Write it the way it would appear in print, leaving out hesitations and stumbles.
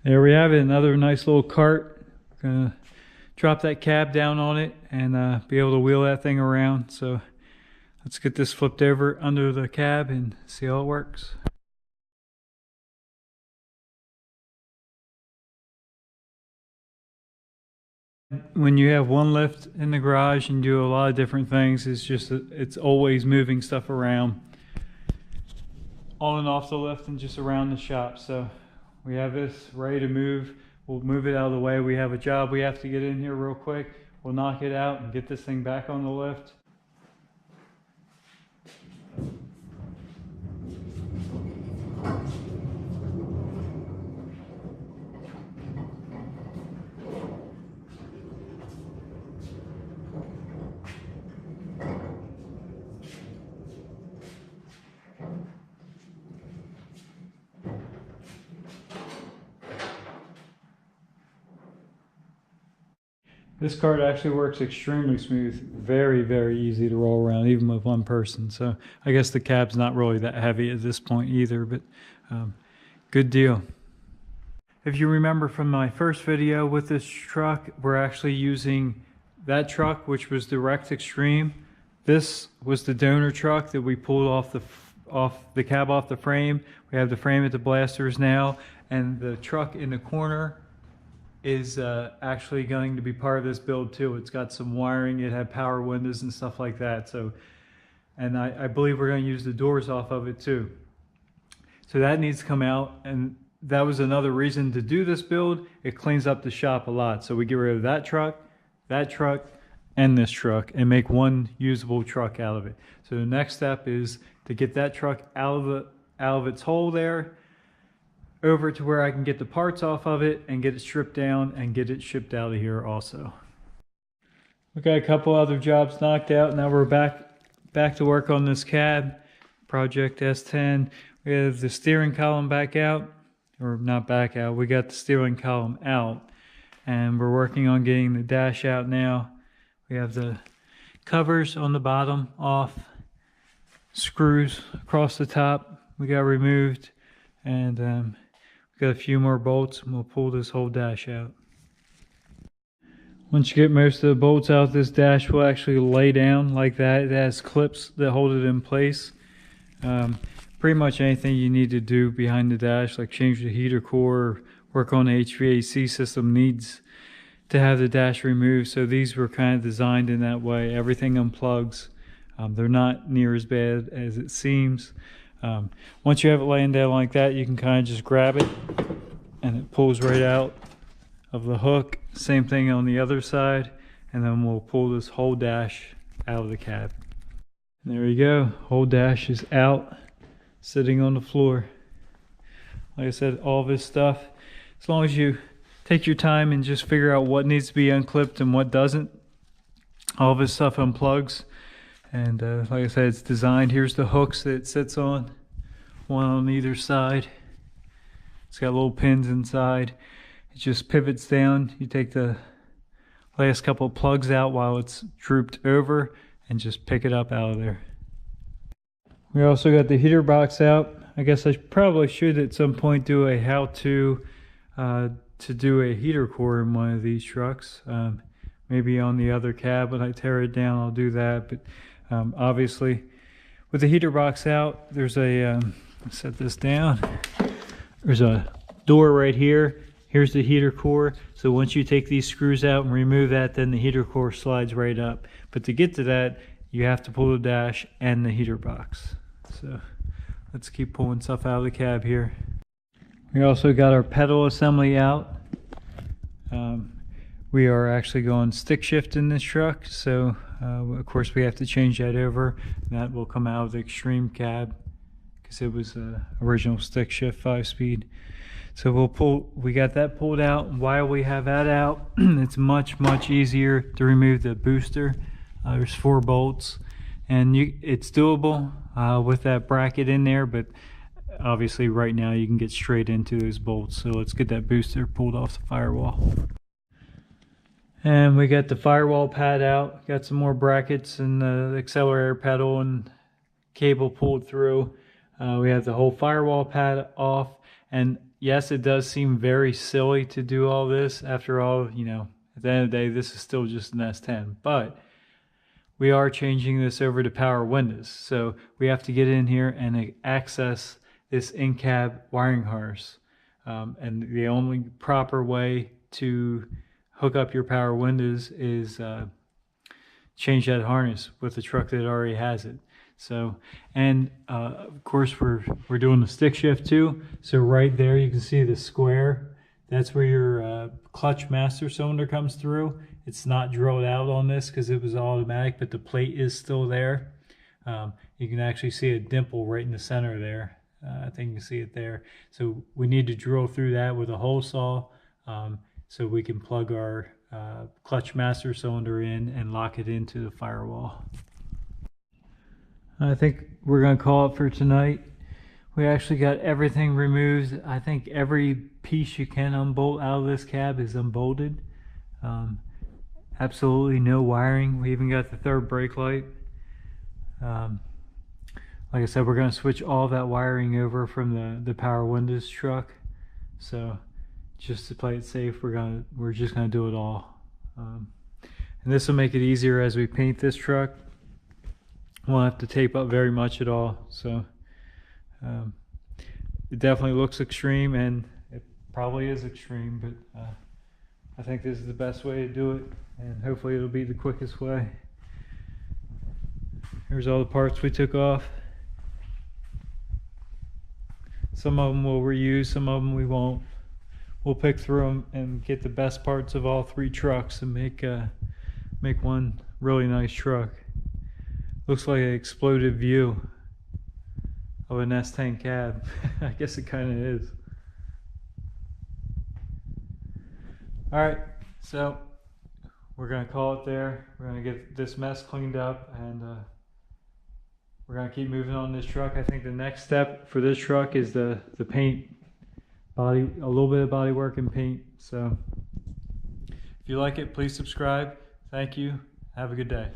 There we have it, another nice little cart. Gonna drop that cab down on it and be able to wheel that thing around. So let's get this flipped over under the cab and see how it works. When you have one lift in the garage and do a lot of different things, it's always moving stuff around on and off the lift and just around the shop. So we have this ready to move. We'll move it out of the way. We have a job we have to get in here real quick. We'll knock it out and get this thing back on the lift. This cart actually works extremely smooth, very easy to roll around, even with one person. So I guess the cab's not really that heavy at this point either, but good deal. If you remember from my first video with this truck, we're actually using that truck, which was the Rex Extreme. This was the donor truck that we pulled off the cab off the frame. We have the frame at the blasters now, and the truck in the corner is actually going to be part of this build too. It's got some wiring, it had power windows and stuff like that. So, and I believe we're going to use the doors off of it too. So that needs to come out, and that was another reason to do this build. It cleans up the shop a lot. So we get rid of that truck, and this truck, and make one usable truck out of it. So the next step is to get that truck out of its hole there, over to where I can get the parts off of it and get it stripped down and get it shipped out of here also. We got a couple other jobs knocked out. Now we're back to work on this cab, Project S10. We have the steering column back out, or not back out, we got the steering column out, and we're working on getting the dash out now. We have the covers on the bottom off, screws across the top we got removed, and got a few more bolts, and we'll pull this whole dash out. Once you get most of the bolts out, this dash will actually lay down like that. It has clips that hold it in place. Pretty much anything you need to do behind the dash, like change the heater core, work on the HVAC system, needs to have the dash removed. So these were kind of designed in that way. Everything unplugs. They're not near as bad as it seems. Once you have it laying down like that, you can kind of just grab it and it pulls right out of the hook. Same thing on the other side, and then we'll pull this whole dash out of the cab. And there you go, whole dash is out, sitting on the floor. Like I said, all this stuff, as long as you take your time and just figure out what needs to be unclipped and what doesn't, all this stuff unplugs. And like I said, it's designed. Here's the hooks that it sits on, one on either side. It's got little pins inside. It just pivots down. You take the last couple of plugs out while it's drooped over and just pick it up out of there. We also got the heater box out. I guess I probably should at some point do a how-to to do a heater core in one of these trucks. Maybe on the other cab when I tear it down, I'll do that. But obviously, with the heater box out, there's a, set this down, there's a door right here. Here's the heater core. So once you take these screws out and remove that, then the heater core slides right up. But to get to that, you have to pull the dash and the heater box. So let's keep pulling stuff out of the cab here. We also got our pedal assembly out. We are actually going stick shift in this truck, so of course we have to change that over. That will come out of the Extreme cab because it was original stick shift 5-speed. So we got that pulled out. While we have that out, it's much easier to remove the booster. There's 4 bolts, and it's doable with that bracket in there, but obviously right now you can get straight into those bolts. So let's get that booster pulled off the firewall. And we got the firewall pad out, got some more brackets and the accelerator pedal and cable pulled through. We have the whole firewall pad off, and yes, it does seem very silly to do all this. After all, you know, at the end of the day, this is still just an S10. But we are changing this over to power windows. So we have to get in here and access this in-cab wiring harness. And the only proper way to hook up your power windows is change that harness with the truck that already has it. So, and of course we're doing the stick shift too. So right there you can see the square. That's where your clutch master cylinder comes through. It's not drilled out on this because it was automatic, but the plate is still there. You can actually see a dimple right in the center there. I think you can see it there. So we need to drill through that with a hole saw so we can plug our clutch master cylinder in and lock it into the firewall. I think we're going to call it for tonight. We actually got everything removed. I think every piece you can unbolt out of this cab is unbolted. Absolutely no wiring. We even got the third brake light. Like I said, we're going to switch all that wiring over from the power windows truck. So just to play it safe, we're just going to do it all. And this will make it easier as we paint this truck. Won't have to tape up very much at all. So it definitely looks extreme, and it probably is extreme, but I think this is the best way to do it, and hopefully it'll be the quickest way. Here's all the parts we took off. Some of them we'll reuse, some of them we won't. We'll pick through them and get the best parts of all three trucks and make one really nice truck. Looks like an exploded view of an S10 cab. I guess it kind of is. Alright, so we're going to call it there. We're going to get this mess cleaned up, and we're going to keep moving on this truck. I think the next step for this truck is the paint. A little bit of body work and paint. So if you like it, please subscribe. Thank you. Have a good day.